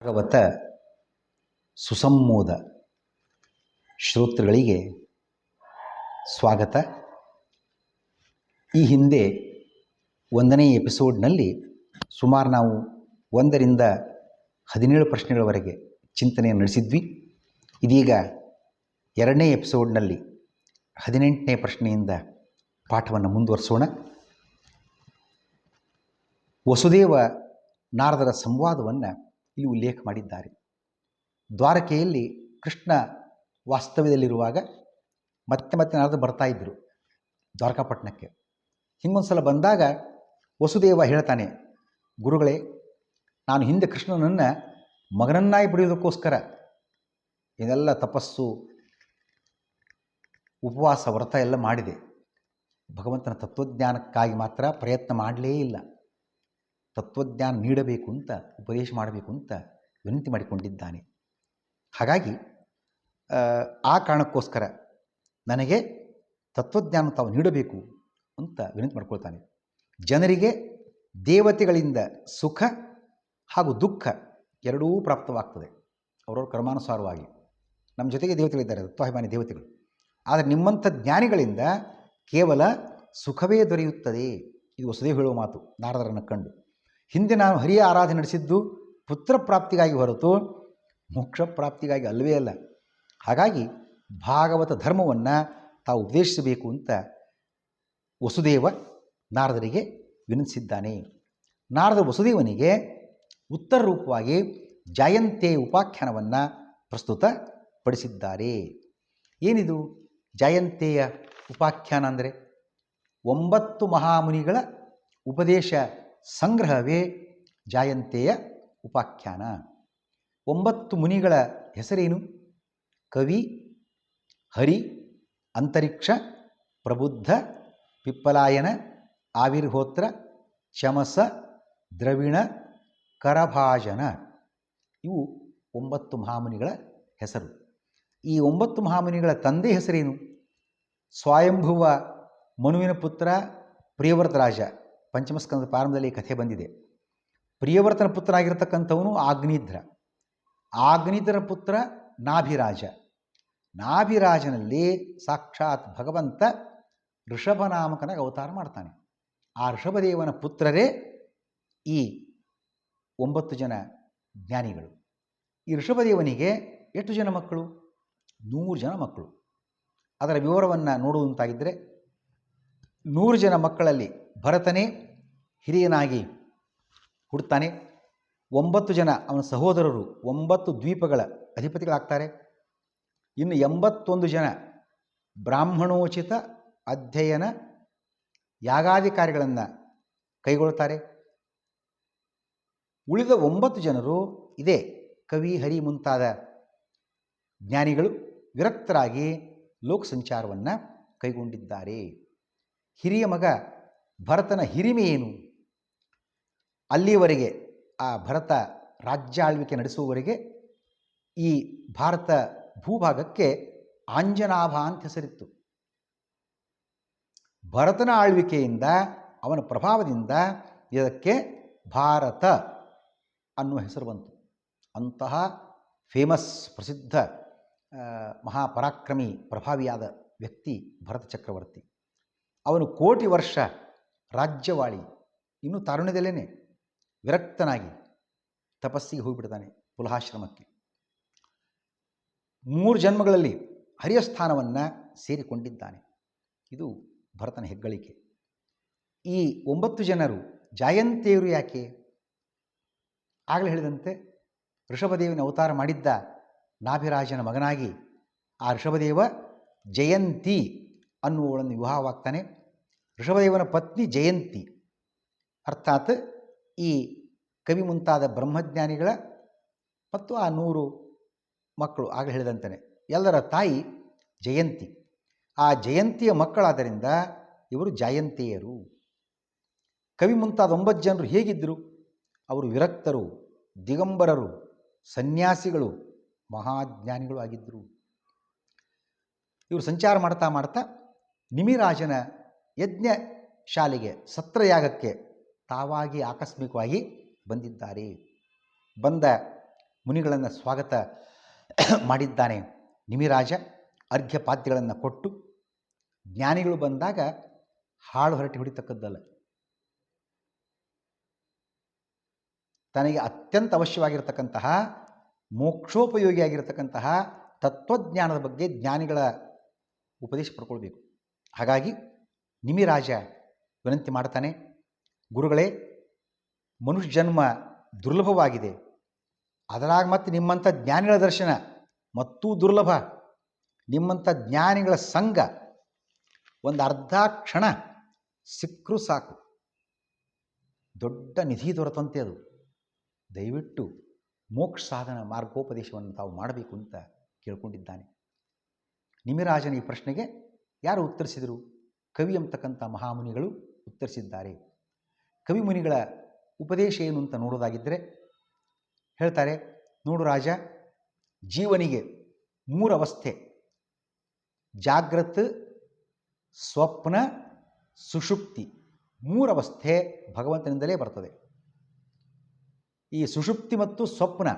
ಭಾಗವತ ಸುಸಂಮೋದ ಶ್ರೋತೃಗಳಿಗೆ ಸ್ವಾಗತ. ಈ ಹಿಂದೆ 1ನೇ ಎಪಿಸೋಡ್ನಲ್ಲಿ ಸುಮಾರು ನಾವು 1ರಿಂದ 17 ಪ್ರಶ್ನೆಗಳವರೆಗೆ ಚಿಂತನೆಯನ್ನು ನಡೆಸಿದ್ವಿ. ಇದೀಗ 2ನೇ ಎಪಿಸೋಡ್ನಲ್ಲಿ 18ನೇ ಪ್ರಶ್ನೆಯಿಂದ ಪಾಠವನ್ನು ಮುಂದುವರಿಸೋಣ. ವಸುದೇವ ನಾರದರ ಸಂವಾದವನ್ನು ಇಲ್ಲಿ ಉಲ್ಲೇಖ ಮಾಡಿದ್ದಾರೆ. ದ್ವಾರಕೆಯಲ್ಲಿ ಕೃಷ್ಣ ವಾಸ್ತವ್ಯದಲ್ಲಿರುವಾಗ ಮತ್ತೆ ನಾರದ ಬರ್ತಾ ಇದ್ದರು ದ್ವಾರಕಾಪಟ್ಟಣಕ್ಕೆ. ಹಿಂಗೊಂದು ಸಲ ಬಂದಾಗ ವಸುದೇವ ಹೇಳ್ತಾನೆ, ಗುರುಗಳೇ, ನಾನು ಹಿಂದೆ ಕೃಷ್ಣನನ್ನು ಮಗನನ್ನಾಗಿ ಪಡೆಯೋದಕ್ಕೋಸ್ಕರ ಇದೆಲ್ಲ ತಪಸ್ಸು, ಉಪವಾಸ, ವ್ರತ ಎಲ್ಲ ಮಾಡಿದೆ. ಭಗವಂತನ ತತ್ವಜ್ಞಾನಕ್ಕಾಗಿ ಮಾತ್ರ ಪ್ರಯತ್ನ ಮಾಡಲೇ ಇಲ್ಲ. ತತ್ವಜ್ಞಾನ ನೀಡಬೇಕು ಅಂತ, ಉಪದೇಶ ಮಾಡಬೇಕು ಅಂತ ವಿನಂತಿ ಮಾಡಿಕೊಂಡಿದ್ದಾನೆ. ಹಾಗಾಗಿ ಆ ಕಾರಣಕ್ಕೋಸ್ಕರ ನನಗೆ ತತ್ವಜ್ಞಾನ ತಾವು ನೀಡಬೇಕು ಅಂತ ವಿನಂತಿ ಮಾಡ್ಕೊಳ್ತಾನೆ. ಜನರಿಗೆ ದೇವತೆಗಳಿಂದ ಸುಖ ಹಾಗೂ ದುಃಖ ಎರಡೂ ಪ್ರಾಪ್ತವಾಗ್ತದೆ ಅವರವ್ರ ಕರ್ಮಾನುಸಾರವಾಗಿ. ನಮ್ಮ ಜೊತೆಗೆ ದೇವತೆಗಳಿದ್ದಾರೆ, ತತ್ವಾಭಿಮಾನಿ ದೇವತೆಗಳು. ಆದರೆ ನಿಮ್ಮಂಥ ಜ್ಞಾನಿಗಳಿಂದ ಕೇವಲ ಸುಖವೇ ದೊರೆಯುತ್ತದೆ. ಇದು ವಸುದೇವ ಹೇಳುವ ಮಾತು ನಾರದರನ್ನು ಕಂಡು. ಹಿಂದೆ ನಾನು ಹರಿಯ ಆರಾಧನೆ ನಡೆಸಿದ್ದು ಪುತ್ರ ಪ್ರಾಪ್ತಿಗಾಗಿ ಹೊರತು ಮೋಕ್ಷ ಪ್ರಾಪ್ತಿಗಾಗಿ ಅಲ್ಲವೇ ಅಲ್ಲ. ಹಾಗಾಗಿ ಭಾಗವತ ಧರ್ಮವನ್ನು ತಾವು ಉಪದೇಶಿಸಬೇಕು ಅಂತ ವಸುದೇವ ನಾರದರಿಗೆ ವಿನಂತಿಸಿದ್ದಾನೆ. ನಾರದ ವಸುದೇವನಿಗೆ ಉತ್ತರ ರೂಪವಾಗಿ ಜಯಂತೆ ಉಪಾಖ್ಯಾನವನ್ನು ಪ್ರಸ್ತುತಪಡಿಸಿದ್ದಾರೆ. ಏನಿದು ಜಯಂತೆಯ ಉಪಾಖ್ಯಾನ ಅಂದರೆ? 9 ಮಹಾಮುನಿಗಳ ಉಪದೇಶ ಸಂಗ್ರಹವೇ ಜಯಂತೆಯ ಉಪಾಖ್ಯಾನ. 9 ಮುನಿಗಳ ಹೆಸರೇನು? ಕವಿ, ಹರಿ, ಅಂತರಿಕ್ಷ, ಪ್ರಬುದ್ಧ, ಪಿಪ್ಪಲಾಯನ, ಆವಿರ್ಹೋತ್ರ, ಚಮಸ, ದ್ರವಿಣ, ಕರಭಾಜನ. ಇವು 9 ಮಹಾಮುನಿಗಳ ಹೆಸರು. ಈ 9 ಮಹಾಮುನಿಗಳ ತಂದೆ ಹೆಸರೇನು? ಸ್ವಯಂಭುವ ಮನುವಿನ ಪುತ್ರ ಪ್ರಿಯವ್ರತ ರಾಜ. ಪಂಚಮಸ್ಕಂದ ಪ್ರಾರಂಭದಲ್ಲಿ ಕಥೆ ಬಂದಿದೆ. ಪ್ರಿಯವರ್ತನ ಪುತ್ರನಾಗಿರ್ತಕ್ಕಂಥವನು ಆಗ್ನಿಧ್ರ. ಆಗ್ನಿಧ್ರ ಪುತ್ರ ನಾಭಿರಾಜ. ನಾಭಿರಾಜನಲ್ಲಿ ಸಾಕ್ಷಾತ್ ಭಗವಂತ ಋಷಭನಾಮಕನಾಗಿ ಅವತಾರ ಮಾಡ್ತಾನೆ. ಆ ಋಷಭದೇವನ ಪುತ್ರರೇ ಈ 9 ಜನ ಜ್ಞಾನಿಗಳು. ಈ ಋಷಭದೇವನಿಗೆ ಎಷ್ಟು ಜನ ಮಕ್ಕಳು? 100 ಜನ ಮಕ್ಕಳು. ಅದರ ವಿವರವನ್ನು ನೋಡುವಂತಾಗಿದ್ದರೆ 100 ಜನ ಮಕ್ಕಳಲ್ಲಿ ಭರತನೇ ಹಿರಿಯನಾಗಿ ಹುಡ್ತಾನೆ. 9 ಜನ ಅವನ ಸಹೋದರರು 9 ದ್ವೀಪಗಳ ಅಧಿಪತಿಗಳಾಗ್ತಾರೆ. ಇನ್ನು 81 ಜನ ಬ್ರಾಹ್ಮಣೋಚಿತ ಅಧ್ಯಯನ ಯಾಗಾದಿ ಕಾರ್ಯಗಳನ್ನು ಕೈಗೊಳ್ತಾರೆ. ಉಳಿದ 9 ಜನರು ಇದೇ ಕವಿ, ಹರಿ ಮುಂತಾದ ಜ್ಞಾನಿಗಳು ವಿರಕ್ತರಾಗಿ ಲೋಕ ಸಂಚಾರವನ್ನು ಕೈಗೊಂಡಿದ್ದಾರೆ. ಹಿರಿಯ ಮಗ ಭರತನ ಹಿರಿಮೆ ಏನು? ಅಲ್ಲಿಯವರೆಗೆ ಆ ಭರತ ರಾಜ್ಯ ಆಳ್ವಿಕೆ ನಡೆಸುವವರೆಗೆ ಈ ಭಾರತ ಭೂಭಾಗಕ್ಕೆ ಆಂಜನಾಭ ಅಂತ ಹೆಸರಿತ್ತು. ಭರತನ ಆಳ್ವಿಕೆಯಿಂದ, ಅವನ ಪ್ರಭಾವದಿಂದ ಇದಕ್ಕೆ ಭಾರತ ಅನ್ನುವ ಹೆಸರು ಬಂತು. ಅಂತಹ ಫೇಮಸ್, ಪ್ರಸಿದ್ಧ, ಮಹಾಪರಾಕ್ರಮಿ, ಪ್ರಭಾವಿಯಾದ ವ್ಯಕ್ತಿ ಭರತ ಚಕ್ರವರ್ತಿ. ಅವನು ಕೋಟಿ ವರ್ಷ ರಾಜ್ಯವಾಳಿ ಇನ್ನೂ ತಾರುಣ್ಯದಲ್ಲೇ ವಿರಕ್ತನಾಗಿ ತಪಸ್ಸಿಗೆ ಹೋಗಿಬಿಡ್ತಾನೆ ಪುಲಹಾಶ್ರಮಕ್ಕೆ. 3 ಜನ್ಮಗಳಲ್ಲಿ ಹರಿಯ ಸ್ಥಾನವನ್ನು ಸೇರಿಕೊಂಡಿದ್ದಾನೆ. ಇದು ಭರತನ ಹೆಗ್ಗಳಿಕೆ. ಈ 9 ಜನರು ಜಯಂತೆಯರು ಯಾಕೆ? ಆಗಲೇ ಹೇಳಿದಂತೆ ಋಷಭದೇವನ ಅವತಾರ ಮಾಡಿದ್ದ ನಾಭಿರಾಜನ ಮಗನಾಗಿ ಆ ಋಷಭದೇವ ಜಯಂತಿ ಅನ್ನುವಳನ್ನು ವಿವಾಹವಾಗ್ತಾನೆ. ಋಷಭದೇವನ ಪತ್ನಿ ಜಯಂತಿ, ಅರ್ಥಾತ್ ಈ ಕವಿ ಮುಂತಾದ ಬ್ರಹ್ಮಜ್ಞಾನಿಗಳ ಮತ್ತು ಆ 100 ಮಕ್ಕಳು ಆಗಲೇ ಹೇಳಿದಂತಾನೆ ಎಲ್ಲರ ತಾಯಿ ಜಯಂತಿ. ಆ ಜಯಂತಿಯ ಮಕ್ಕಳಾದ್ದರಿಂದ ಇವರು ಜಯಂತಿಯರು. ಕವಿ ಮುಂತಾದ 9 ಜನರು ಹೇಗಿದ್ದರು? ಅವರು ವಿರಕ್ತರು, ದಿಗಂಬರರು, ಸನ್ಯಾಸಿಗಳು, ಮಹಾಜ್ಞಾನಿಗಳು ಆಗಿದ್ದರು. ಇವರು ಸಂಚಾರ ಮಾಡ್ತಾ ನಿಮಿರಾಜನ ಯಜ್ಞ ಶಾಲೆಗೆ, ಸತ್ರಯಾಗಕ್ಕೆ ತಾವಾಗಿ ಆಕಸ್ಮಿಕವಾಗಿ ಬಂದಿದ್ದಾರೆ. ಬಂದ ಮುನಿಗಳನ್ನು ಸ್ವಾಗತ ಮಾಡಿದ್ದಾನೆ ನಿಮಿರಾಜ. ಅರ್ಘ್ಯಪಾದ್ಯಗಳನ್ನು ಕೊಟ್ಟು ಜ್ಞಾನಿಗಳು ಬಂದಾಗ ಹಾಳು ಹರಟಿ ಹೊಡಿತಕ್ಕದ್ದಲ್ಲ. ತನಗೆ ಅತ್ಯಂತ ಅವಶ್ಯವಾಗಿರತಕ್ಕಂತಹ ಮೋಕ್ಷೋಪಯೋಗಿಯಾಗಿರತಕ್ಕಂತಹ ತತ್ವಜ್ಞಾನದ ಬಗ್ಗೆ ಜ್ಞಾನಿಗಳ ಉಪದೇಶ ಪಡ್ಕೊಳ್ಬೇಕು. ಹಾಗಾಗಿ ನಿಮಿರಾಜ ವಿನಂತಿ ಮಾಡ್ತಾನೆ, ಗುರುಗಳೇ, ಮನುಷ್ಯ ಜನ್ಮ ದುರ್ಲಭವಾಗಿದೆ, ಅದರಾಗ ಮತ್ತೆ ನಿಮ್ಮಂಥ ಜ್ಞಾನಿಗಳ ದರ್ಶನ ಮತ್ತೂ ದುರ್ಲಭ. ನಿಮ್ಮಂಥ ಜ್ಞಾನಿಗಳ ಸಂಘ ಒಂದು ಅರ್ಧ ಕ್ಷಣ ಸಿಕ್ಕರೂ ಸಾಕು, ದೊಡ್ಡ ನಿಧಿ ದೊರೆತಂತೆ ಅದು. ದಯವಿಟ್ಟು ಮೋಕ್ಷ ಸಾಧನ ಮಾರ್ಗೋಪದೇಶವನ್ನು ತಾವು ಮಾಡಬೇಕು ಅಂತ ಕೇಳ್ಕೊಂಡಿದ್ದಾನೆ. ನಿಮಿರಾಜನ ಈ ಪ್ರಶ್ನೆಗೆ ಯಾರು ಉತ್ತರಿಸಿದರು? ಕವಿ ಅಂತಕ್ಕಂಥ ಮಹಾಮುನಿಗಳು ಉತ್ತರಿಸಿದ್ದಾರೆ. ಕವಿ ಮುನಿಗಳ ಉಪದೇಶ ಏನು ಅಂತ ನೋಡೋದಾಗಿದ್ದರೆ ಹೇಳ್ತಾರೆ, ನೋಡು ರಾಜ, ಜೀವನಿಗೆ 3 ಅವಸ್ಥೆ, ಜಾಗೃತ್, ಸ್ವಪ್ನ, ಸುಷುಪ್ತಿ, 3 ಅವಸ್ಥೆ ಭಗವಂತನಿಂದಲೇ ಬರ್ತದೆ. ಈ ಸುಷುಪ್ತಿ ಮತ್ತು ಸ್ವಪ್ನ,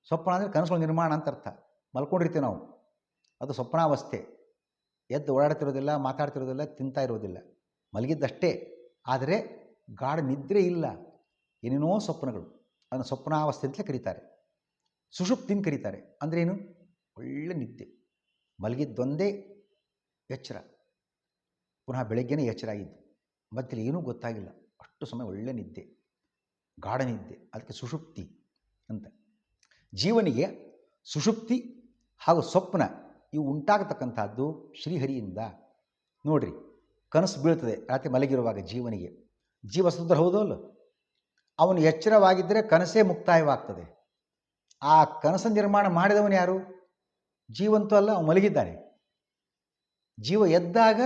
ಸ್ವಪ್ನ ಅಂದರೆ ಕನಸುಗಳ ನಿರ್ಮಾಣ ಅಂತ ಅರ್ಥ. ಮಲ್ಕೊಂಡಿರ್ತೀವಿ ನಾವು, ಅದು ಸ್ವಪ್ನಾವಸ್ಥೆ. ಎದ್ದು ಓಡಾಡ್ತಿರೋದಿಲ್ಲ, ಮಾತಾಡ್ತಿರೋದಿಲ್ಲ, ತಿಂತಾ ಇರೋದಿಲ್ಲ, ಮಲಗಿದ್ದಷ್ಟೇ. ಆದರೆ ಗಾಢ ನಿದ್ರೆ ಇಲ್ಲ, ಏನೇನೋ ಸ್ವಪ್ನಗಳು, ಅದನ್ನು ಸ್ವಪ್ನಾವಸ್ಥೆ ಅಂತಲೇ ಕರೀತಾರೆ. ಸುಷುಪ್ತಿನ ಕರೀತಾರೆ. ಅಂದ್ರೇನು? ಒಳ್ಳೆ ನಿದ್ದೆ, ಮಲಗಿದ್ದೊಂದೇ ಎಚ್ಚರ, ಪುನಃ ಬೆಳಗ್ಗೆನೇ ಎಚ್ಚರ ಆಗಿದ್ದು, ಮಧ್ಯದಲ್ಲಿ ಏನೂ ಗೊತ್ತಾಗಿಲ್ಲ, ಅಷ್ಟು ಸಮಯ ಒಳ್ಳೆ ನಿದ್ದೆ, ಗಾಢ ನಿದ್ದೆ, ಅದಕ್ಕೆ ಸುಷುಪ್ತಿ ಅಂತ. ಜೀವನಿಗೆ ಸುಷುಪ್ತಿ ಹಾಗೂ ಸ್ವಪ್ನ ಇವು ಉಂಟಾಗತಕ್ಕಂಥದ್ದು ಶ್ರೀಹರಿಯಿಂದ. ನೋಡ್ರಿ, ಕನಸು ಬೀಳ್ತದೆ ರಾತ್ರಿ ಮಲಗಿರುವಾಗ ಜೀವನಿಗೆ. ಜೀವ ಸುಂದರ ಹೌದೋ ಅಲ್ಲ, ಅವನು ಎಚ್ಚರವಾಗಿದ್ದರೆ ಕನಸೇ ಮುಕ್ತಾಯವಾಗ್ತದೆ. ಆ ಕನಸು ನಿರ್ಮಾಣ ಮಾಡಿದವನು ಯಾರು? ಜೀವಂತೂ ಅಲ್ಲ, ಅವನು ಮಲಗಿದ್ದಾನೆ. ಜೀವ ಎದ್ದಾಗ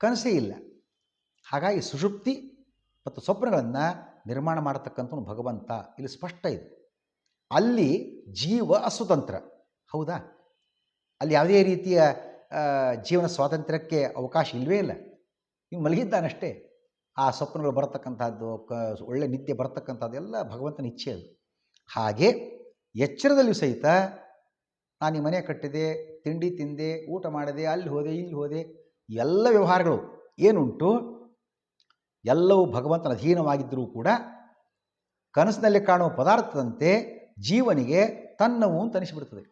ಕನಸೇ ಇಲ್ಲ. ಹಾಗಾಗಿ ಸುಷುಪ್ತಿ ಮತ್ತು ಸ್ವಪ್ನಗಳನ್ನು ನಿರ್ಮಾಣ ಮಾಡತಕ್ಕಂಥವನು ಭಗವಂತ. ಇಲ್ಲಿ ಸ್ಪಷ್ಟ ಇದೆ. ಅಲ್ಲಿ ಜೀವ ಅಸ್ವತಂತ್ರ, ಹೌದಾ? ಅಲ್ಲಿ ಯಾವುದೇ ರೀತಿಯ ಜೀವನ ಸ್ವಾತಂತ್ರ್ಯಕ್ಕೆ ಅವಕಾಶ ಇಲ್ಲವೇ ಇಲ್ಲ. ನೀವು ಮಲಗಿದ್ದಾನಷ್ಟೇ. ಆ ಸ್ವಪ್ನಗಳು ಬರತಕ್ಕಂಥದ್ದು, ಒಳ್ಳೆ ನಿದ್ದೆ ಬರತಕ್ಕಂಥದ್ದು ಎಲ್ಲ ಭಗವಂತನ ಇಚ್ಛೆ ಅದು. ಹಾಗೆ ಎಚ್ಚರದಲ್ಲಿಯೂ ಸಹಿತ ನಾನು ಈ ಮನೆ ಕಟ್ಟಿದೆ, ತಿಂಡಿ ತಿಂದೆ, ಊಟ ಮಾಡಿದೆ, ಅಲ್ಲಿ ಹೋದೆ, ಇಲ್ಲಿ ಹೋದೆ, ಎಲ್ಲ ವ್ಯವಹಾರಗಳು ಏನುಂಟು ಎಲ್ಲವೂ ಭಗವಂತನ ಅಧೀನವಾಗಿದ್ದರೂ ಕೂಡ ಕನಸಿನಲ್ಲಿ ಕಾಣುವ ಪದಾರ್ಥದಂತೆ ಜೀವನಿಗೆ ತನ್ನವು ಅಂತ ಅನಿಸಿಬಿಡ್ತದೆ.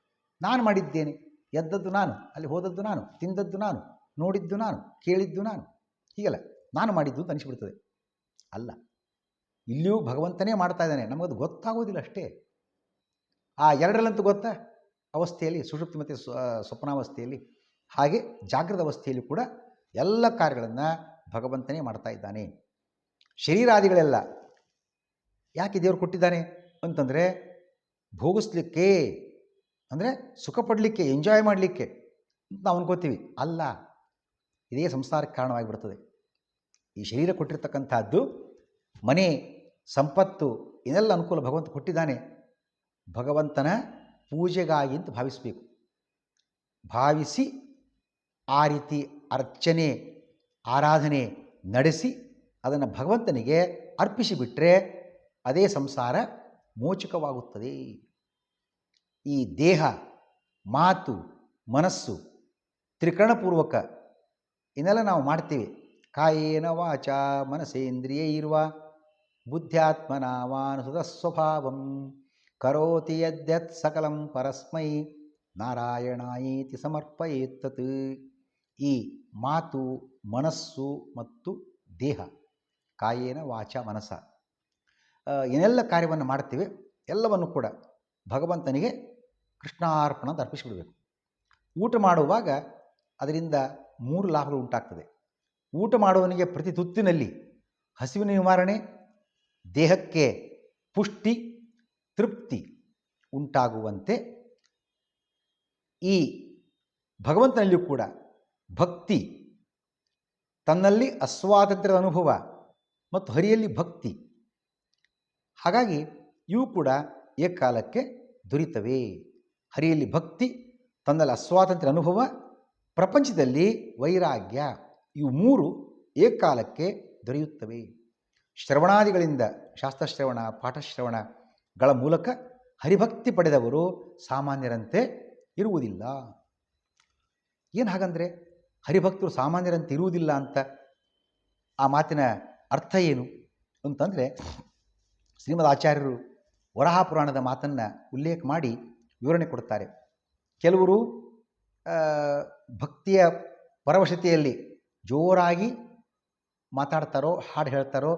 ನಾನು ಮಾಡಿದ್ದೇನೆ, ಎದ್ದದ್ದು ನಾನು, ಅಲ್ಲಿ ಹೋದದ್ದು ನಾನು, ತಿಂದದ್ದು ನಾನು, ನೋಡಿದ್ದು ನಾನು, ಕೇಳಿದ್ದು ನಾನು, ಹೀಗಲ್ಲ ನಾನು ಮಾಡಿದ್ದು ಅಂತ ಅನಿಸಿಬಿಡ್ತದೆ. ಅಲ್ಲ, ಇಲ್ಲಿಯೂ ಭಗವಂತನೇ ಮಾಡ್ತಾ ಇದ್ದಾನೆ, ನಮಗದು ಗೊತ್ತಾಗೋದಿಲ್ಲ ಅಷ್ಟೇ. ಆ ಎರಡರಲ್ಲಂತೂ ಗೊತ್ತಾ ಅವಸ್ಥೆಯಲ್ಲಿ, ಸುಷುಪ್ತಿ ಮತ್ತು ಸ್ವಪ್ನಾವಸ್ಥೆಯಲ್ಲಿ. ಹಾಗೆ ಜಾಗೃತ ಅವಸ್ಥೆಯಲ್ಲಿ ಕೂಡ ಎಲ್ಲ ಕಾರ್ಯಗಳನ್ನು ಭಗವಂತನೇ ಮಾಡ್ತಾ ಇದ್ದಾನೆ. ಶರೀರಾದಿಗಳೆಲ್ಲ ಯಾಕೆ ದೇವರು ಕೊಟ್ಟಿದ್ದಾನೆ ಅಂತಂದರೆ ಭೋಗಿಸ್ಲಿಕ್ಕೆ, ಅಂದರೆ ಸುಖ ಪಡಲಿಕ್ಕೆ, ಎಂಜಾಯ್ ಮಾಡಲಿಕ್ಕೆ ಅಂತ ನಾವು ಅನ್ಕೋತೀವಿ. ಅಲ್ಲ, ಇದೇ ಸಂಸಾರಕ್ಕೆ ಕಾರಣವಾಗಿಬಿಡ್ತದೆ. ಈ ಶರೀರ ಕೊಟ್ಟಿರ್ತಕ್ಕಂಥದ್ದು, ಮನೆ, ಸಂಪತ್ತು, ಇದೆಲ್ಲ ಅನುಕೂಲ ಭಗವಂತ ಕೊಟ್ಟಿದ್ದಾನೆ ಭಗವಂತನ ಪೂಜೆಗಾಗಿ ಅಂತ ಭಾವಿಸಬೇಕು. ಭಾವಿಸಿ ಆ ರೀತಿ ಅರ್ಚನೆ, ಆರಾಧನೆ ನಡೆಸಿ ಅದನ್ನು ಭಗವಂತನಿಗೆ ಅರ್ಪಿಸಿಬಿಟ್ರೆ ಅದೇ ಸಂಸಾರ ಮೋಚಕವಾಗುತ್ತದೆ. ಈ ದೇಹ, ಮಾತು, ಮನಸ್ಸು ತ್ರಿಕರಣಪೂರ್ವಕ ಇನ್ನೆಲ್ಲ ನಾವು ಮಾಡ್ತೀವಿ. ಕಾಯೇನ ವಾಚ ಮನಸೇಂದ್ರಿಯ ಇರುವ ಬುದ್ಧ್ಯಾತ್ಮನ ಮಾನಸುತ ಸ್ವಭಾವಂ ಕರೋತಿ ಯದ್ಯತ್ ಸಕಲಂ ಪರಸ್ಮೈ ನಾರಾಯಣಾಯೇತಿ ಸಮರ್ಪಯೇತ್ತತ್. ಈ ಮಾತು, ಮನಸ್ಸು ಮತ್ತು ದೇಹ, ಕಾಯೇನ ವಾಚ ಮನಸ, ಏನೆಲ್ಲ ಕಾರ್ಯವನ್ನು ಮಾಡ್ತೀವಿ ಎಲ್ಲವನ್ನು ಕೂಡ ಭಗವಂತನಿಗೆ ಕೃಷ್ಣಾರ್ಪಣ ಅಂತ ಅರ್ಪಿಸಿಬಿಡಬೇಕು. ಊಟ ಮಾಡುವಾಗ ಅದರಿಂದ 3 ಲಾಭಗಳು ಉಂಟಾಗ್ತದೆ. ಊಟ ಮಾಡುವವನಿಗೆ ಪ್ರತಿ ತುತ್ತಿನಲ್ಲಿ ಹಸಿವಿನ ನಿವಾರಣೆ, ದೇಹಕ್ಕೆ ಪುಷ್ಟಿ, ತೃಪ್ತಿ ಉಂಟಾಗುವಂತೆ ಈ ಭಗವಂತನಲ್ಲಿಯೂ ಕೂಡ ಭಕ್ತಿ, ತನ್ನಲ್ಲಿ ಅಸ್ವಾತಂತ್ರ್ಯದ ಅನುಭವ ಮತ್ತು ಹರಿಯಲ್ಲಿ ಭಕ್ತಿ, ಹಾಗಾಗಿ ಇವು ಕೂಡ ಏಕಕಾಲಕ್ಕೆ ದೊರೀತವೆ. ಹರಿಯಲ್ಲಿ ಭಕ್ತಿ, ತನ್ನಲ್ಲಿ ಅಸ್ವಾತಂತ್ರ್ಯ ಅನುಭವ, ಪ್ರಪಂಚದಲ್ಲಿ ವೈರಾಗ್ಯ, ಇವು 3 ಏಕಕಾಲಕ್ಕೆ ದೊರೆಯುತ್ತವೆ. ಶ್ರವಣಾದಿಗಳಿಂದ, ಶಾಸ್ತ್ರಶ್ರವಣ, ಪಾಠಶ್ರವಣಗಳ ಮೂಲಕ ಹರಿಭಕ್ತಿ ಪಡೆದವರು ಸಾಮಾನ್ಯರಂತೆ ಇರುವುದಿಲ್ಲ. ಏನು ಹಾಗಂದರೆ ಹರಿಭಕ್ತರು ಸಾಮಾನ್ಯರಂತೆ ಇರುವುದಿಲ್ಲ ಅಂತ ಆ ಮಾತಿನ ಅರ್ಥ ಏನು ಅಂತಂದರೆ, ಶ್ರೀಮದ್ ಆಚಾರ್ಯರು ವರಾಹ ಪುರಾಣದ ಮಾತನ್ನು ಉಲ್ಲೇಖ ಮಾಡಿ ವಿವರಣೆ ಕೊಡ್ತಾರೆ. ಕೆಲವರು ಭಕ್ತಿಯ ಪರವಶತೆಯಲ್ಲಿ ಜೋರಾಗಿ ಮಾತಾಡ್ತಾರೋ, ಹಾಡು ಹೇಳ್ತಾರೋ,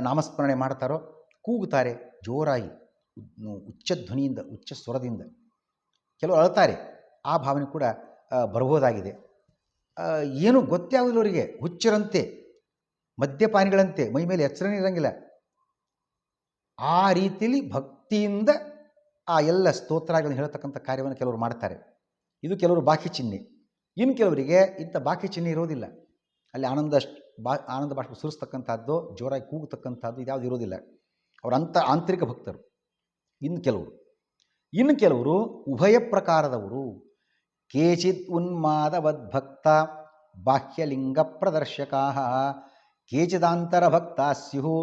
ನಾಮಸ್ಮರಣೆ ಮಾಡ್ತಾರೋ, ಕೂಗುತ್ತಾರೆ ಜೋರಾಗಿ ಉಚ್ಚ ಧ್ವನಿಯಿಂದ, ಉಚ್ಚ ಸ್ವರದಿಂದ. ಕೆಲವರು ಅಳ್ತಾರೆ, ಆ ಭಾವನೆ ಕೂಡ ಬರಬಹುದಾಗಿದೆ. ಏನು ಗೊತ್ತೇ ಆಗೋದಿಲ್ಲ ಅವರಿಗೆ, ಹುಚ್ಚರಂತೆ, ಮದ್ಯಪಾನಿಗಳಂತೆ, ಮೈ ಮೇಲೆ ಎಚ್ಚರನೇ ಇರೋಂಗಿಲ್ಲ. ಆ ರೀತಿಯಲ್ಲಿ ಭಕ್ತಿಯಿಂದ ಆ ಎಲ್ಲ ಸ್ತೋತ್ರಗಳನ್ನು ಹೇಳ್ತಕ್ಕಂಥ ಕಾರ್ಯವನ್ನು ಕೆಲವರು ಮಾಡ್ತಾರೆ. ಇದು ಕೆಲವರು ಬಾಕಿ ಚಿಹ್ನೆ. ಇನ್ನು ಕೆಲವರಿಗೆ ಇಂಥ ಬಾಕಿ ಚಿಹ್ನೆ ಇರೋದಿಲ್ಲ. ಅಲ್ಲಿ ಆನಂದ ಬಾಷ್ಪ ಸುರಿಸ್ತಕ್ಕಂಥದ್ದು, ಜೋರಾಗಿ ಕೂಗತಕ್ಕಂಥದ್ದು ಇದ್ಯಾವುದು ಇರೋದಿಲ್ಲ. ಅವರು ಆಂತರಿಕ ಭಕ್ತರು. ಇನ್ನು ಕೆಲವರು ಉಭಯ ಪ್ರಕಾರದವರು. ಕೇಚಿತ್ ಉನ್ಮಾದವದ್ಭಕ್ತ ಬಾಹ್ಯಲಿಂಗ ಪ್ರದರ್ಶಕಾ ಕೇಚಿದಾಂತರ ಭಕ್ತಾ ಸ್ಯು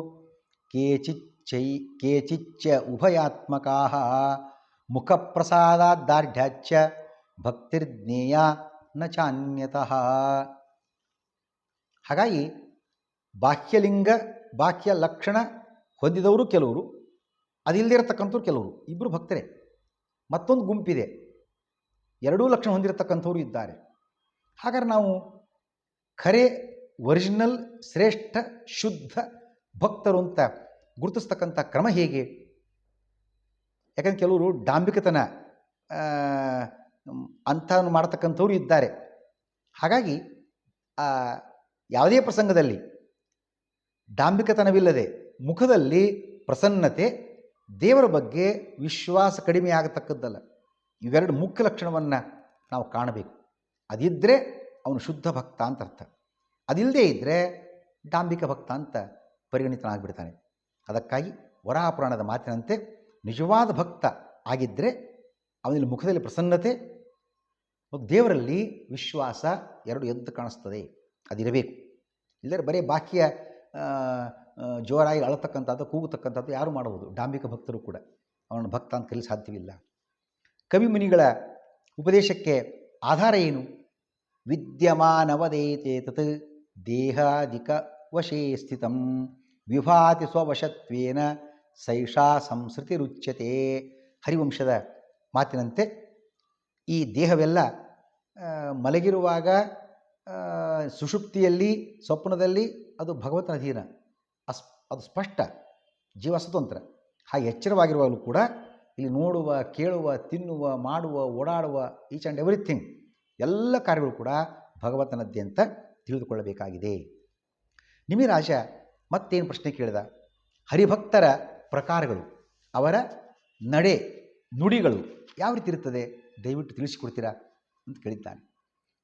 ಕೇಚಿಚ್ಚ ಉಭಯಾತ್ಮಕಾ ಮುಖಪ್ರಸಾದಾದಾರ್ಢ್ಯಾಚ್ಚ ಭಕ್ತಿರ್ಜ್ಞೇಯ ನ ಚಾನ್ಯತಃ. ಹಾಗಾಗಿ ಬಾಹ್ಯ ಲಕ್ಷಣ ಹೊಂದಿದವರು ಕೆಲವರು, ಅದಿಲ್ಲದೆ ಇರತಕ್ಕಂಥವ್ರು ಕೆಲವರು. ಇಬ್ಬರು ಭಕ್ತರೇ. ಮತ್ತೊಂದು ಗುಂಪಿದೆ, ಎರಡೂ ಲಕ್ಷಣ ಹೊಂದಿರತಕ್ಕಂಥವ್ರು ಇದ್ದಾರೆ. ಹಾಗಾದ್ರೆ ನಾವು ಖರೆ ಒರಿಜಿನಲ್ ಶ್ರೇಷ್ಠ ಶುದ್ಧ ಭಕ್ತರು ಅಂತ ಗುರುತಿಸ್ತಕ್ಕಂಥ ಕ್ರಮ ಹೇಗೆ? ಯಾಕಂದ್ರೆ ಕೆಲವರು ಡಾಂಬಿಕತನ ಅಂಥವನ್ನು ಮಾಡತಕ್ಕಂಥವ್ರು ಇದ್ದಾರೆ. ಹಾಗಾಗಿ ಯಾವುದೇ ಪ್ರಸಂಗದಲ್ಲಿ ಡಾಂಬಿಕತನವಿಲ್ಲದೆ ಮುಖದಲ್ಲಿ ಪ್ರಸನ್ನತೆ, ದೇವರ ಬಗ್ಗೆ ವಿಶ್ವಾಸ ಕಡಿಮೆ ಆಗತಕ್ಕದ್ದಲ್ಲ. ಇವೆರಡು ಮುಖ್ಯ ಲಕ್ಷಣವನ್ನು ನಾವು ಕಾಣಬೇಕು. ಅದಿದ್ದರೆ ಅವನು ಶುದ್ಧ ಭಕ್ತ ಅಂತ ಅರ್ಥ. ಅದಿಲ್ಲದೇ ಇದ್ದರೆ ಡಾಂಬಿಕ ಭಕ್ತ ಅಂತ ಪರಿಗಣಿತನಾಗಿಬಿಡ್ತಾನೆ. ಅದಕ್ಕಾಗಿ ವರಾಹ ಪುರಾಣದ ಮಾತಿನಂತೆ ನಿಜವಾದ ಭಕ್ತ ಆಗಿದ್ದರೆ ಅವನಲ್ಲಿ ಮುಖದಲ್ಲಿ ಪ್ರಸನ್ನತೆ ಮತ್ತು ದೇವರಲ್ಲಿ ವಿಶ್ವಾಸ ಎರಡು ಎದ್ದು ಕಾಣಿಸ್ತದೆ. ಅದಿರಬೇಕು. ಇಲ್ಲದ್ರೆ ಬರೀ ಬಾಕಿಯ ಜೋರಾಗಿ ಅಳತಕ್ಕಂಥದ್ದು, ಕೂಗತಕ್ಕಂಥದ್ದು ಯಾರು ಮಾಡಬಹುದು? ಡಾಂಬಿಕ ಭಕ್ತರು ಕೂಡ ಅವನ ಭಕ್ತ ಅಂತ ಕರೆಯಲು ಸಾಧ್ಯವಿಲ್ಲ. ಕವಿ ಮುನಿಗಳ ಉಪದೇಶಕ್ಕೆ ಆಧಾರ ಏನು? ವಿದ್ಯಮಾನವದೇತೆ ತತ್ ದೇಹಾದಿಕ ವಶೇ ಸ್ಥಿತಂ ವಿಭಾತಿ ಸ್ವವಶತ್ವೇನ ಸೈಷಾ ಸಂಸ್ಕೃತಿರುಚ್ಯತೆ. ಹರಿವಂಶದ ಮಾತಿನಂತೆ ಈ ದೇಹವೆಲ್ಲ ಮಲಗಿರುವಾಗ ಸುಷುಪ್ತಿಯಲ್ಲಿ, ಸ್ವಪ್ನದಲ್ಲಿ ಅದು ಭಗವಂತನ ಅಧೀನ, ಅದು ಸ್ಪಷ್ಟ, ಜೀವ ಸ್ವತಂತ್ರ. ಹಾಗೆ ಎಚ್ಚರವಾಗಿರುವಾಗಲೂ ಕೂಡ ಇಲ್ಲಿ ನೋಡುವ, ಕೇಳುವ, ತಿನ್ನುವ, ಮಾಡುವ, ಓಡಾಡುವ ಈಚ್ ಆ್ಯಂಡ್ ಎವ್ರಿಥಿಂಗ್ ಎಲ್ಲ ಕಾರ್ಯಗಳು ಕೂಡ ಭಗವಂತನದ್ದೇ ಅಂತ ತಿಳಿದುಕೊಳ್ಳಬೇಕಾಗಿದೆ. ನಿಮಿರಾಜ ಮತ್ತೇನು ಪ್ರಶ್ನೆ ಕೇಳಿದ? ಹರಿಭಕ್ತರ ಪ್ರಕಾರಗಳು, ಅವರ ನಡೆ ನುಡಿಗಳು ಯಾವ ರೀತಿ ಇರುತ್ತದೆ, ದಯವಿಟ್ಟು ತಿಳಿಸಿಕೊಡ್ತೀರಾ ಅಂತ ಕೇಳಿದ್ದಾನೆ.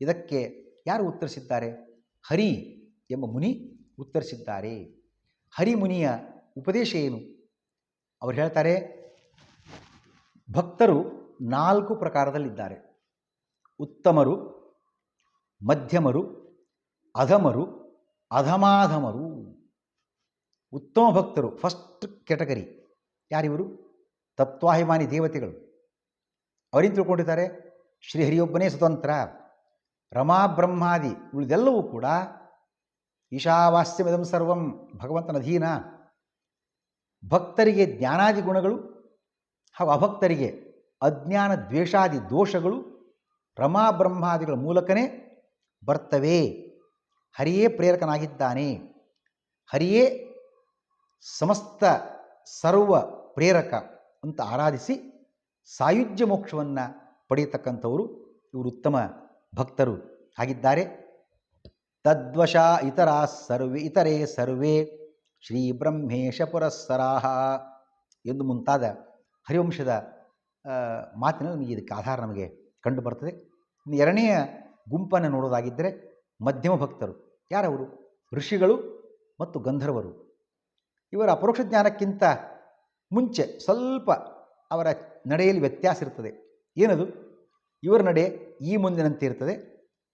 ಇದಕ್ಕೆ ಯಾರು ಉತ್ತರಿಸಿದ್ದಾರೆ? ಹರಿ ಎಂಬ ಮುನಿ ಉತ್ತರಿಸಿದ್ದಾರೆ. ಹರಿ ಮುನಿಯ ಉಪದೇಶ ಏನು? ಅವರು ಹೇಳ್ತಾರೆ, ಭಕ್ತರು 4 ಪ್ರಕಾರದಲ್ಲಿದ್ದಾರೆ. ಉತ್ತಮರು, ಮಧ್ಯಮರು, ಅಧಮರು, ಅಧಮಾಧಮರು. ಉತ್ತಮ ಭಕ್ತರು ಫಸ್ಟ್ ಕ್ಯಾಟಗರಿ. ಯಾರಿವರು? ತತ್ವಾಭಿಮಾನಿ ದೇವತೆಗಳು. ಅವರೇನು ತಿಳ್ಕೊಂಡಿದ್ದಾರೆ? ಶ್ರೀಹರಿಯೊಬ್ಬನೇ ಸ್ವತಂತ್ರ, ರಮಾ ಬ್ರಹ್ಮಾದಿ ಉಳಿದೆಲ್ಲವೂ ಕೂಡ ಈಶಾವಾಸ್ಯಮಿದಂ ಸರ್ವಂ, ಭಗವಂತನ ಅಧೀನ. ಭಕ್ತರಿಗೆ ಜ್ಞಾನಾದಿ ಗುಣಗಳು ಹಾಗೂ ಅಭಕ್ತರಿಗೆ ಅಜ್ಞಾನ ದ್ವೇಷಾದಿ ದೋಷಗಳು ರಮಾ ಬ್ರಹ್ಮಾದಿಗಳ ಮೂಲಕನೇ ಬರ್ತವೆ. ಹರಿಯೇ ಪ್ರೇರಕನಾಗಿದ್ದಾನೆ. ಹರಿಯೇ ಸಮಸ್ತ ಸರ್ವ ಪ್ರೇರಕ ಅಂತ ಆರಾಧಿಸಿ ಸಾಯುಜ್ಯ ಮೋಕ್ಷವನ್ನು ಪಡೆಯತಕ್ಕಂಥವರು ಇವರು ಉತ್ತಮ ಭಕ್ತರು ಆಗಿದ್ದಾರೆ. ತದ್ವಶ ಇತರೇ ಸರ್ವೇ ಶ್ರೀ ಬ್ರಹ್ಮೇಶ ಪುರಸ್ಸರಾಹ ಎಂದು ಮುಂತಾದ ಹರಿವಂಶದ ಮಾತಿನಲ್ಲಿ ನಮಗೆ ಇದಕ್ಕೆ ಆಧಾರ ನಮಗೆ ಕಂಡು ಬರ್ತದೆ. ಇನ್ನು ಎರಡನೆಯ ಗುಂಪನ್ನು ನೋಡೋದಾಗಿದ್ದರೆ ಮಧ್ಯಮ ಭಕ್ತರು. ಯಾರವರು? ಋಷಿಗಳು ಮತ್ತು ಗಂಧರ್ವರು. ಇವರ ಅಪರೋಕ್ಷ ಜ್ಞಾನಕ್ಕಿಂತ ಮುಂಚೆ ಸ್ವಲ್ಪ ಅವರ ನಡೆಯಲ್ಲಿ ವ್ಯತ್ಯಾಸ ಇರ್ತದೆ. ಏನದು? ಇವರ ನಡೆ ಈ ಮುಂದಿನಂತೆ ಇರ್ತದೆ.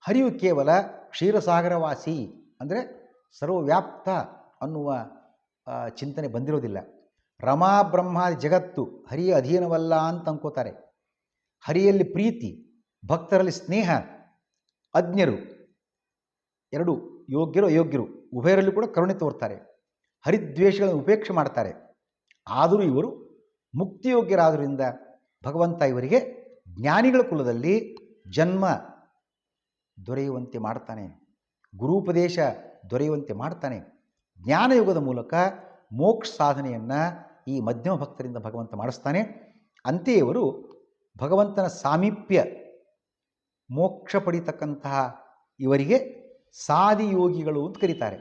ಹರಿಯು ಕೇವಲ ಕ್ಷೀರಸಾಗರವಾಸಿ, ಅಂದರೆ ಸರ್ವವ್ಯಾಪ್ತ ಅನ್ನುವ ಚಿಂತನೆ ಬಂದಿರೋದಿಲ್ಲ. ರಮಾ ಬ್ರಹ್ಮಾದಿ ಜಗತ್ತು ಹರಿಯ ಅಧೀನವಲ್ಲ ಅಂತ ಅಂದ್ಕೋತಾರೆ. ಹರಿಯಲ್ಲಿ ಪ್ರೀತಿ, ಭಕ್ತರಲ್ಲಿ ಸ್ನೇಹ, ಅಜ್ಞರು ಎರಡು ಯೋಗ್ಯರು ಅಯೋಗ್ಯರು ಉಭಯರಲ್ಲೂ ಕೂಡ ಕರುಣೆ ತೋರ್ತಾರೆ. ಹರಿದ್ವೇಷಗಳನ್ನು ಉಪೇಕ್ಷೆ ಮಾಡ್ತಾರೆ. ಆದರೂ ಇವರು ಮುಕ್ತಿಯೋಗ್ಯರಾದ್ದರಿಂದ ಭಗವಂತ ಇವರಿಗೆ ಜ್ಞಾನಿಗಳ ಕುಲದಲ್ಲಿ ಜನ್ಮ ದೊರೆಯುವಂತೆ ಮಾಡ್ತಾನೆ, ಗುರೂಪದೇಶ ದೊರೆಯುವಂತೆ ಮಾಡ್ತಾನೆ. ಜ್ಞಾನಯುಗದ ಮೂಲಕ ಮೋಕ್ಷ ಸಾಧನೆಯನ್ನು ಈ ಮಧ್ಯಮ ಭಕ್ತರಿಂದ ಭಗವಂತ ಮಾಡಿಸ್ತಾನೆ. ಅಂತೆಯೇ ಇವರು ಭಗವಂತನ ಸಾಮೀಪ್ಯ ಮೋಕ್ಷ ಪಡಿತಕ್ಕಂತಹ ಇವರಿಗೆ ಸಾದಿಯೋಗಿಗಳು ಅಂತ ಕರೀತಾರೆ.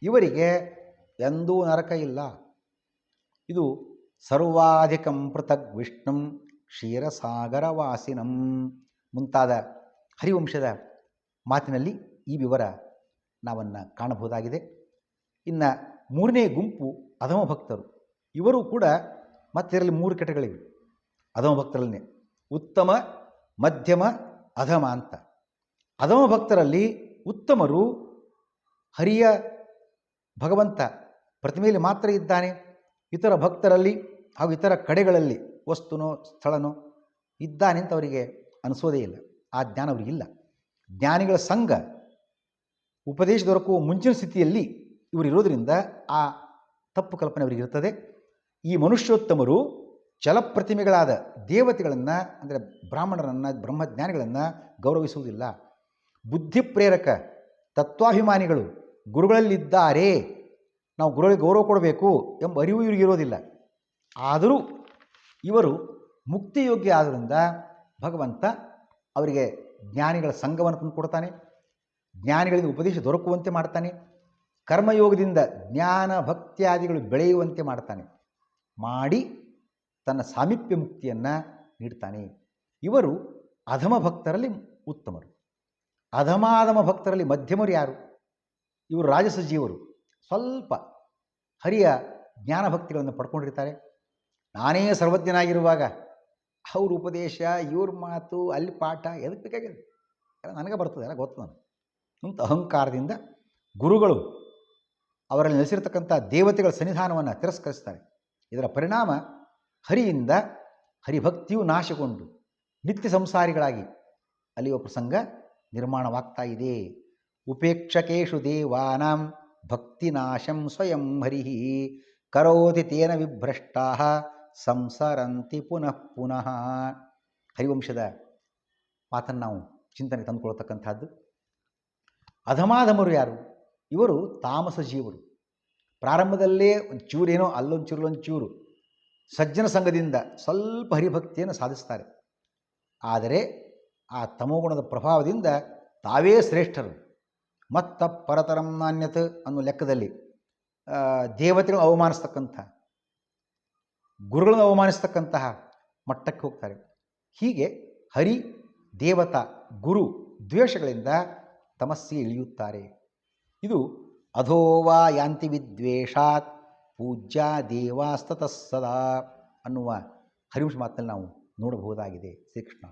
ಇವರಿಗೆ ಎಂದೂ ನರಕ ಇಲ್ಲ. ಇದು ಸರ್ವಾಧಿಕಂ ಪೃಥಗ್ ವಿಷ್ಣುಂ ಕ್ಷೀರಸಾಗರವಾಸಿನಂ ಮುಂತಾದ ಹರಿವಂಶದ ಮಾತಿನಲ್ಲಿ ಈ ವಿವರ ನಾವನ್ನು ಕಾಣಬಹುದಾಗಿದೆ. ಇನ್ನು ಮೂರನೇ ಗುಂಪು ಅಧಮ ಭಕ್ತರು. ಇವರು ಕೂಡ ಮತ್ತಿರಲಿ 3 ಕೆಟಗಳಿವೆ ಅಧಮ ಭಕ್ತರಲ್ಲೇ, ಉತ್ತಮ, ಮಧ್ಯಮ, ಅಧಮ ಅಂತ. ಅಧಮ ಭಕ್ತರಲ್ಲಿ ಉತ್ತಮರು ಹರಿಯ ಭಗವಂತ ಪ್ರತಿಮೆಯಲ್ಲಿ ಮಾತ್ರ ಇದ್ದಾನೆ. ಇತರ ಭಕ್ತರಲ್ಲಿ ಹಾಗೂ ಇತರ ಕಡೆಗಳಲ್ಲಿ ವಸ್ತುನೋ ಸ್ಥಳನೋ ಇದ್ದಾನೆ ಅಂತ ಅವರಿಗೆ ಅನಿಸೋದೇ ಇಲ್ಲ. ಆ ಜ್ಞಾನ ಅವರಿಗಿಲ್ಲ. ಜ್ಞಾನಿಗಳ ಸಂಘ ಉಪದೇಶ ದೊರಕುವ ಮುಂಚಿನ ಸ್ಥಿತಿಯಲ್ಲಿ ಇವರು ಇರೋದರಿಂದ ಆ ತಪ್ಪು ಕಲ್ಪನೆ ಅವರಿಗಿರ್ತದೆ. ಈ ಮನುಷ್ಯೋತ್ತಮರು ಚಲಪ್ರತಿಮೆಗಳಾದ ದೇವತೆಗಳನ್ನು ಅಂದರೆ ಬ್ರಾಹ್ಮಣರನ್ನು, ಬ್ರಹ್ಮಜ್ಞಾನಿಗಳನ್ನು ಗೌರವಿಸುವುದಿಲ್ಲ. ಬುದ್ಧಿಪ್ರೇರಕ ತತ್ವಾಭಿಮಾನಿಗಳು ಗುರುಗಳಲ್ಲಿದ್ದಾರೆ, ನಾವು ಗುರುಗಳಿಗೆ ಗೌರವ ಕೊಡಬೇಕು ಎಂಬ ಅರಿವು ಇವರಿಗಿರೋದಿಲ್ಲ. ಆದರೂ ಇವರು ಮುಕ್ತಿಯೋಗ್ಯ ಆದ್ದರಿಂದ ಭಗವಂತ ಅವರಿಗೆ ಜ್ಞಾನಿಗಳ ಸಂಘವನ್ನು ತಂದು ಕೊಡ್ತಾನೆ, ಜ್ಞಾನಿಗಳಿಂದ ಉಪದೇಶ ದೊರಕುವಂತೆ ಮಾಡ್ತಾನೆ, ಕರ್ಮಯೋಗದಿಂದ ಜ್ಞಾನ ಭಕ್ತ್ಯಾದಿಗಳು ಬೆಳೆಯುವಂತೆ ಮಾಡ್ತಾನೆ, ಮಾಡಿ ತನ್ನ ಸಾಮೀಪ್ಯ ಮುಕ್ತಿಯನ್ನು ನೀಡ್ತಾನೆ. ಇವರು ಅಧಮ ಭಕ್ತರಲ್ಲಿ ಉತ್ತಮರು. ಅಧಮಾಧಮ ಭಕ್ತರಲ್ಲಿ ಮಧ್ಯಮರು ಯಾರು? ಇವರು ರಾಜಸ ಜೀವರು. ಸ್ವಲ್ಪ ಹರಿಯ ಜ್ಞಾನ ಭಕ್ತಿಗಳನ್ನು ಪಡ್ಕೊಂಡಿರ್ತಾರೆ. ನಾನೇ ಸರ್ವಜ್ಞನಾಗಿರುವಾಗ ಅವ್ರ ಉಪದೇಶ, ಇವ್ರ ಮಾತು, ಅಲ್ಲಿ ಪಾಠ ಎದಕ್ಕೆ ಬೇಕಾಗಿದೆ, ಎಲ್ಲ ನನಗೆ ಬರ್ತದೆ, ಎಲ್ಲ ಗೊತ್ತು ನನಗೆ ಅಂತ ಅಹಂಕಾರದಿಂದ ಗುರುಗಳು ಅವರಲ್ಲಿ ನೆಲೆಸಿರ್ತಕ್ಕಂಥ ದೇವತೆಗಳ ಸನ್ನಿಧಾನವನ್ನು ತಿರಸ್ಕರಿಸ್ತಾರೆ. ಇದರ ಪರಿಣಾಮ ಹರಿಯಿಂದ ಹರಿಭಕ್ತಿಯು ನಾಶಗೊಂಡು ನಿತ್ಯ ಸಂಸಾರಿಗಳಾಗಿ ಅಲಿಯುವ ಪ್ರಸಂಗ ನಿರ್ಮಾಣವಾಗ್ತಾ ಇದೆ. ಉಪೇಕ್ಷಕೇಶು ದೇವಾನಾಂ ಭಕ್ತಿನಾಶಂ ಸ್ವಯಂ ಹರಿ ಕರೋತಿ ತೇನ ವಿಭ್ರಷ್ಟಾ ಸಂಸರಂತಿ ಪುನಃ ಪುನಃ. ಹರಿವಂಶದ ಮಾತನ್ನು ನಾವು ಚಿಂತನೆಗೆ ತಂದುಕೊಳ್ತಕ್ಕಂಥದ್ದು. ಅಧಮಾಧಮರು ಯಾರು? ಇವರು ತಾಮಸ ಜೀವರು. ಪ್ರಾರಂಭದಲ್ಲೇ ಒಂದು ಚೂರೇನೋ ಅಲ್ಲೊಂದು ಚೂರು ಸಜ್ಜನ ಸಂಘದಿಂದ ಸ್ವಲ್ಪ ಹರಿಭಕ್ತಿಯನ್ನು ಸಾಧಿಸ್ತಾರೆ. ಆದರೆ ಆ ತಮೋಗುಣದ ಪ್ರಭಾವದಿಂದ ತಾವೇ ಶ್ರೇಷ್ಠರು, ಮತ್ತ ಪರತರಂ ನಾಣ್ಯತ್ ಅನ್ನೋ ಲೆಕ್ಕದಲ್ಲಿ ದೇವತೆಗಳನ್ನು ಅವಮಾನಿಸ್ತಕ್ಕಂಥ, ಗುರುಗಳನ್ನು ಅವಮಾನಿಸ್ತಕ್ಕಂತಹ ಮಟ್ಟಕ್ಕೆ ಹೋಗ್ತಾರೆ. ಹೀಗೆ ಹರಿ, ದೇವತಾ, ಗುರು ದ್ವೇಷಗಳಿಂದ ತಮಸ್ಸಿಗೆ ಇಳಿಯುತ್ತಾರೆ. ಇದು ಅಧೋವಾ ಯಾಂತಿ ವಿದ್ವೇಷಾತ್ ಪೂಜ್ಯ ದೇವಾಸ್ತತಃ ಸದಾ ಅನ್ನುವ ಹರಿವಂಶ ಮಾತನ್ನು ನಾವು ನೋಡಬಹುದಾಗಿದೆ. ಶ್ರೀಕೃಷ್ಣ.